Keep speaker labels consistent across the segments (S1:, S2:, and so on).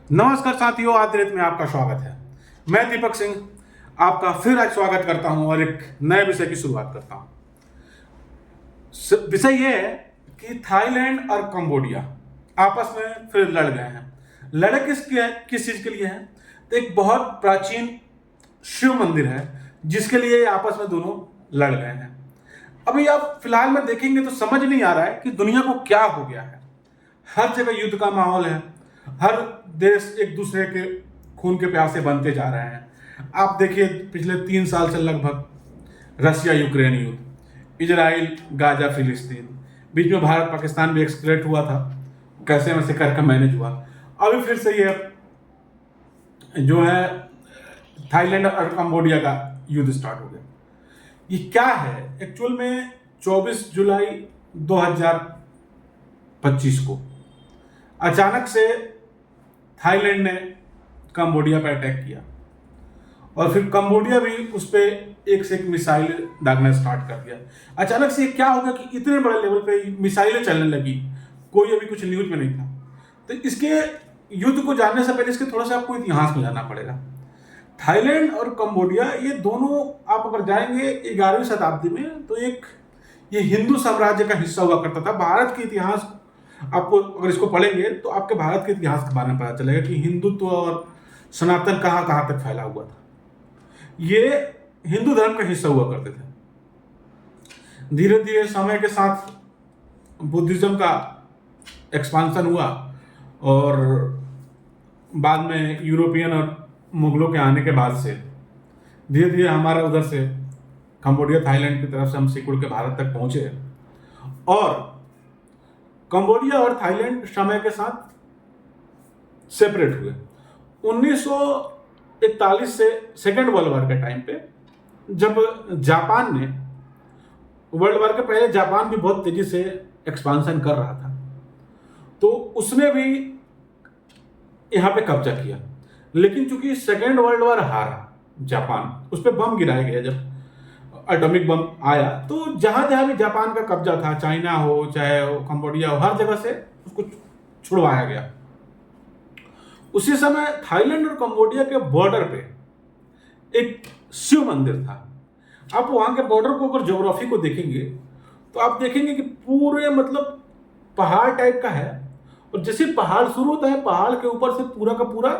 S1: नमस्कार साथियों, आदरित में आपका स्वागत है। मैं दीपक सिंह आपका फिर आज स्वागत करता हूं और एक नए विषय की शुरुआत करता हूं। विषय यह है कि थाईलैंड और कंबोडिया आपस में फिर लड़ गए हैं। लड़े किस चीज के लिए है? तो एक बहुत प्राचीन शिव मंदिर है जिसके लिए आपस में दोनों लड़ गए हैं। अभी आप फिलहाल में देखेंगे तो समझ नहीं आ रहा है कि दुनिया को क्या हो गया है। हर जगह युद्ध का माहौल है। हर देश एक दूसरे के खून के प्यासे बनते जा रहे हैं। आप देखिए, पिछले 3 साल से लगभग रशिया यूक्रेन युद्ध, इजराइल गाजा फिलिस्तीन, बीच में भारत पाकिस्तान भी एक्सक्लेट हुआ था, कैसे वैसे करके मैनेज हुआ। अभी फिर से ये जो है थाईलैंड और कंबोडिया का युद्ध स्टार्ट हो गया। ये क्या है एक्चुअल में? 24 जुलाई 2025 को अचानक से थाईलैंड ने कंबोडिया पर अटैक किया और फिर कंबोडिया भी उस पर एक से एक मिसाइल दागना स्टार्ट कर दिया। अचानक से क्या हो गया कि इतने बड़े लेवल पे मिसाइलें चलने लगी, कोई अभी कुछ न्यूज में नहीं था। तो इसके युद्ध को जानने से पहले इसके थोड़ा सा आपको इतिहास में जानना पड़ेगा। थाईलैंड और कंबोडिया ये दोनों, आप अगर जाएंगे 11वीं शताब्दी में, तो एक ये हिंदू साम्राज्य का हिस्सा हुआ करता था। भारत के इतिहास आपको अगर इसको पढ़ेंगे तो आपके भारत के इतिहास के बारे में पता चलेगा कि हिंदुत्व और सनातन कहाँ कहाँ तक फैला हुआ था। ये हिंदू धर्म का हिस्सा हुआ करते थे। धीरे धीरे समय के साथ बुद्धिज्म का एक्सपांसन हुआ और बाद में यूरोपियन और मुगलों के आने के बाद से धीरे धीरे हमारा उधर से कंबोडिया थाईलैंड की तरफ से हम सिकुड़ के भारत तक पहुंचे और कंबोडिया और थाईलैंड समय के साथ सेपरेट हुए। 1941 से सेकेंड वर्ल्ड वॉर के टाइम पे, जब जापान ने, वर्ल्ड वॉर के पहले जापान भी बहुत तेजी से एक्सपांसन कर रहा था, तो उसने भी यहां पे कब्जा किया। लेकिन चूंकि सेकेंड वर्ल्ड वॉर हारा जापान, उस पर बम गिराया गया, जब एटॉमिक बम आया, तो जहां जहां भी जापान का कब्जा था, चाइना हो चाहे कंबोडिया हो, हर जगह से उसको छुड़वाया गया। उसी समय थाईलैंड और कंबोडिया के बॉर्डर पे एक शिव मंदिर था। आप वहां के बॉर्डर को अगर ज्योग्राफी को देखेंगे तो आप देखेंगे कि पूरे मतलब पहाड़ टाइप का है, और जैसे पहाड़ शुरू होता है, पहाड़ के ऊपर से पूरा का पूरा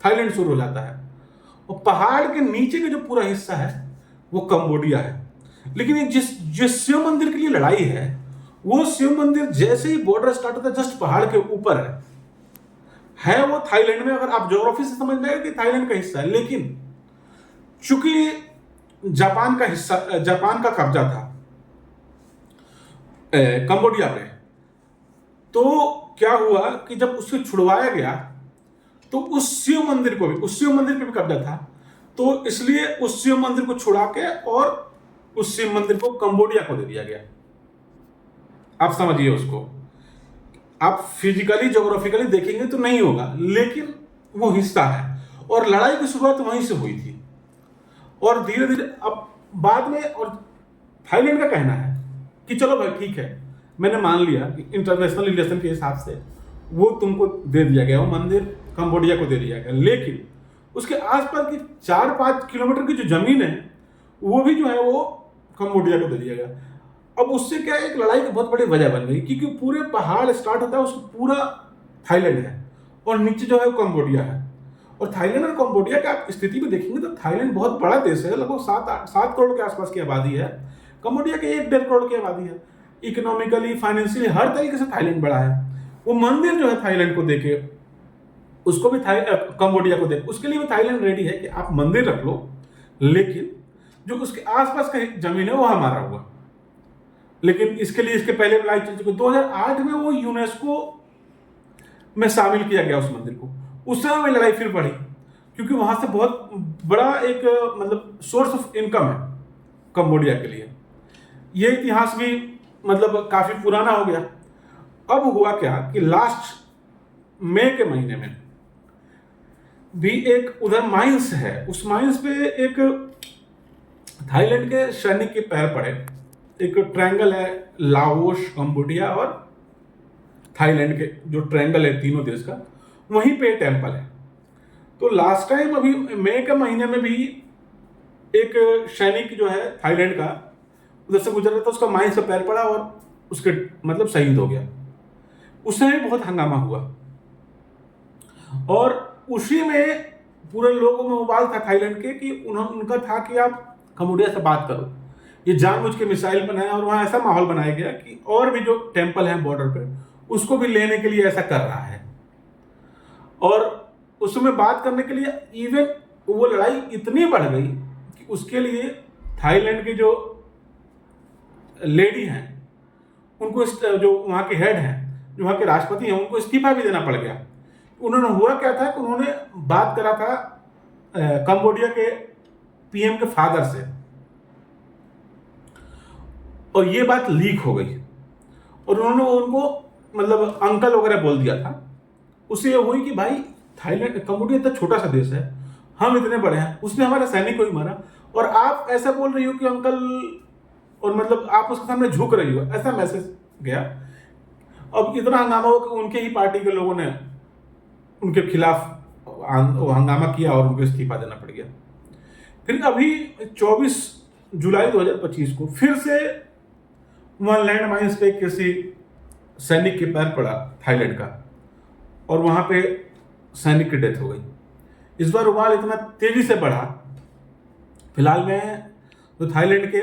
S1: थाईलैंड शुरू हो जाता है, और पहाड़ के नीचे का जो पूरा हिस्सा है वो कंबोडिया है। लेकिन ये जिस शिव मंदिर के लिए लड़ाई है, वो शिव मंदिर जैसे ही बॉर्डर स्टार्ट होता है जस्ट पहाड़ के ऊपर है वो थाईलैंड में। अगर आप ज्योग्राफी से समझ जाएगा कि थाईलैंड का हिस्सा है, लेकिन चूंकि जापान का हिस्सा, जापान का कब्जा था कंबोडिया पे, तो क्या हुआ कि जब उसको छुड़वाया गया तो उस शिव मंदिर पे भी कब्जा था। तो इसलिए उस शिव मंदिर को छुड़ा के और उस शिव मंदिर को कंबोडिया को दे दिया गया। आप समझिए उसको, आप फिजिकली ज्योग्राफिकली देखेंगे तो नहीं होगा, लेकिन वो हिस्सा है। और लड़ाई की शुरुआत वहीं से हुई थी और धीरे धीरे अब बाद में, और थाईलैंड का कहना है कि चलो भाई ठीक है, मैंने मान लिया कि इंटरनेशनल रिलेशन के हिसाब से वो तुमको दे दिया गया, वो मंदिर कंबोडिया को दे दिया गया, लेकिन उसके आसपास की 4-5 किलोमीटर की जो जमीन है वो भी जो है वो कंबोडिया को दे दिया गया। अब उससे क्या है, एक लड़ाई की बहुत बड़ी वजह बन गई, क्योंकि पूरे पहाड़ स्टार्ट होता है, उसको पूरा थाईलैंड है और नीचे जो है वो कंबोडिया है। और थाईलैंड और कंबोडिया की आप स्थिति भी देखेंगे तो थाईलैंड बहुत बड़ा देश है, लगभग 7 करोड़ के आसपास की आबादी है। कंबोडिया के 1-1.5 करोड़ की आबादी है। इकोनॉमिकली, फाइनेंशियली, हर तरीके से थाईलैंड बड़ा है। वो मंदिर जो है थाईलैंड को देके, उसको भी कंबोडिया को दे, उसके लिए भी थाईलैंड रेडी है कि आप मंदिर रख लो, लेकिन जो उसके आसपास का जमीन है वो हमारा हुआ। लेकिन इसके लिए, इसके पहले लड़ाई चल चुकी। 2008 में वो यूनेस्को में शामिल किया गया उस मंदिर को। उस समय में लड़ाई फिर बढ़ी, क्योंकि वहां से बहुत बड़ा एक मतलब सोर्स ऑफ इनकम है कंबोडिया के लिए। ये इतिहास भी मतलब काफी पुराना हो गया। अब हुआ क्या कि लास्ट मई के महीने में भी एक उधर माइंस है, उस माइंस पे एक थाईलैंड के सैनिक के पैर पड़े। एक ट्रायंगल है, लाओस, कंबोडिया और थाईलैंड के जो ट्रायंगल है तीनों देश का, वहीं पे टेम्पल है। तो लास्ट टाइम अभी मई के महीने में भी एक सैनिक जो है थाईलैंड का उधर से गुजर रहा था, उसका माइन से पैर पड़ा और उसके मतलब शहीद हो गया। उससे भी बहुत हंगामा हुआ और उसी में पूरे लोगों में उबाल था थाईलैंड के कि उनका था कि आप कंबोडिया से बात करो। ये जानबूझ के मिसाइल बनाया और वहां ऐसा माहौल बनाया गया कि और भी जो टेम्पल है बॉर्डर पे उसको भी लेने के लिए ऐसा कर रहा है। और उसमें बात करने के लिए इवन वो लड़ाई इतनी बढ़ गई कि उसके लिए थाईलैंड की जो लेडी हैं उनको जो वहाँ के हेड हैं, जो वहाँ के राष्ट्रपति हैं, उनको इस्तीफा भी देना पड़ गया। उन्होंने हुआ क्या था कि उन्होंने बात करा था कंबोडिया के पीएम के फादर से और ये बात लीक हो गई और उन्होंने उनको मतलब अंकल वगैरह बोल दिया था। उससे ये हुई कि भाई थाईलैंड कंबोडिया इतना छोटा सा देश है, हम इतने बड़े हैं, उसने हमारे सैनिक को ही मारा और आप ऐसा बोल रही हो कि अंकल, और मतलब आप उसके सामने झुक रही हो, ऐसा मैसेज गया। अब इतना हंगामा हो कि उनके ही पार्टी के लोगों ने उनके खिलाफ हंगामा किया और उनको इस्तीफा देना पड़ गया। फिर अभी 24 जुलाई 2025 को फिर से वहां लैंड माइंस पे किसी सैनिक के पैर पड़ा थाईलैंड का और वहां पे सैनिक की डेथ हो गई। इस बार उबाल इतना तेजी से बढ़ा, फिलहाल में जो थाईलैंड के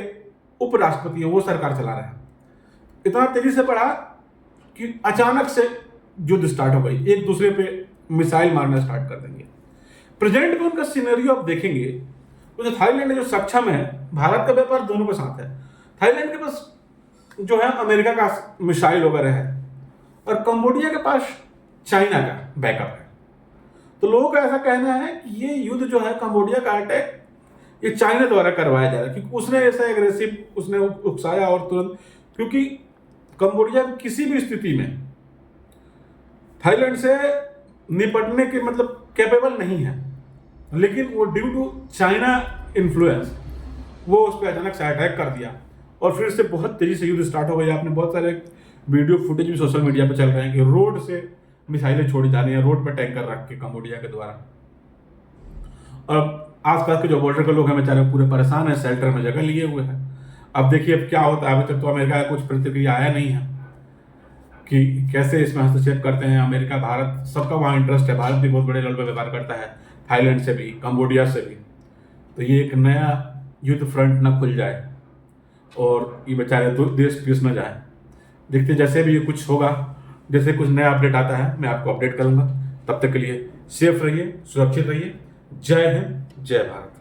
S1: उपराष्ट्रपति है वो सरकार चला रहे हैं, इतना तेजी से बढ़ा कि अचानक से युद्ध स्टार्ट हो गई, एक दूसरे पे मिसाइल मारना स्टार्ट कर देंगे। प्रेजेंट में उनका सिनेरियो आप देखेंगे तो जो थाईलैंड है जो सक्षम है, भारत का व्यापार दोनों के साथ है। थाईलैंड के पास जो है अमेरिका का मिसाइल वगैरह है और कंबोडिया के पास चाइना का बैकअप है। तो लोगों का ऐसा कहना है कि ये युद्ध जो है कंबोडिया का अटैक ये चाइना द्वारा करवाया जा रहा है, क्योंकि उसने ऐसा एग्रेसिव उसने उकसाया और तुरंत, क्योंकि कंबोडिया किसी भी स्थिति में थाईलैंड से निपटने के मतलब कैपेबल नहीं है, लेकिन वो ड्यू टू चाइना इन्फ्लुएंस वो उस पर अचानक से अटैक कर दिया और फिर से बहुत तेजी से युद्ध स्टार्ट हो गया। आपने बहुत सारे वीडियो फुटेज भी सोशल मीडिया पे चल रहे हैं कि रोड से मिसाइलें छोड़ी जा रही हैं, रोड पर टैंकर रख के कंबोडिया के द्वारा। और आसपास के जो बॉर्डर के लोग हैं बेचारे पूरे परेशान हैं, शेल्टर में जगह लिए हुए हैं। अब देखिए अब क्या होता है। अभी तक तो अमेरिका का कुछ प्रतिक्रिया आया नहीं है कि कैसे इसमें हस्तक्षेप करते हैं। अमेरिका, भारत, सबका वहाँ इंटरेस्ट है। भारत भी बहुत बड़े लेवल पर व्यापार करता है थाईलैंड से भी, कंबोडिया से भी। तो ये एक नया युद्ध फ्रंट न खुल जाए और ये बेचारे देश पिस न जाए। देखते जैसे भी ये कुछ होगा, जैसे कुछ नया अपडेट आता है मैं आपको अपडेट करूंगा। तब तक के लिए सेफ रहिए, सुरक्षित रहिए। जय हिंद, जय भारत।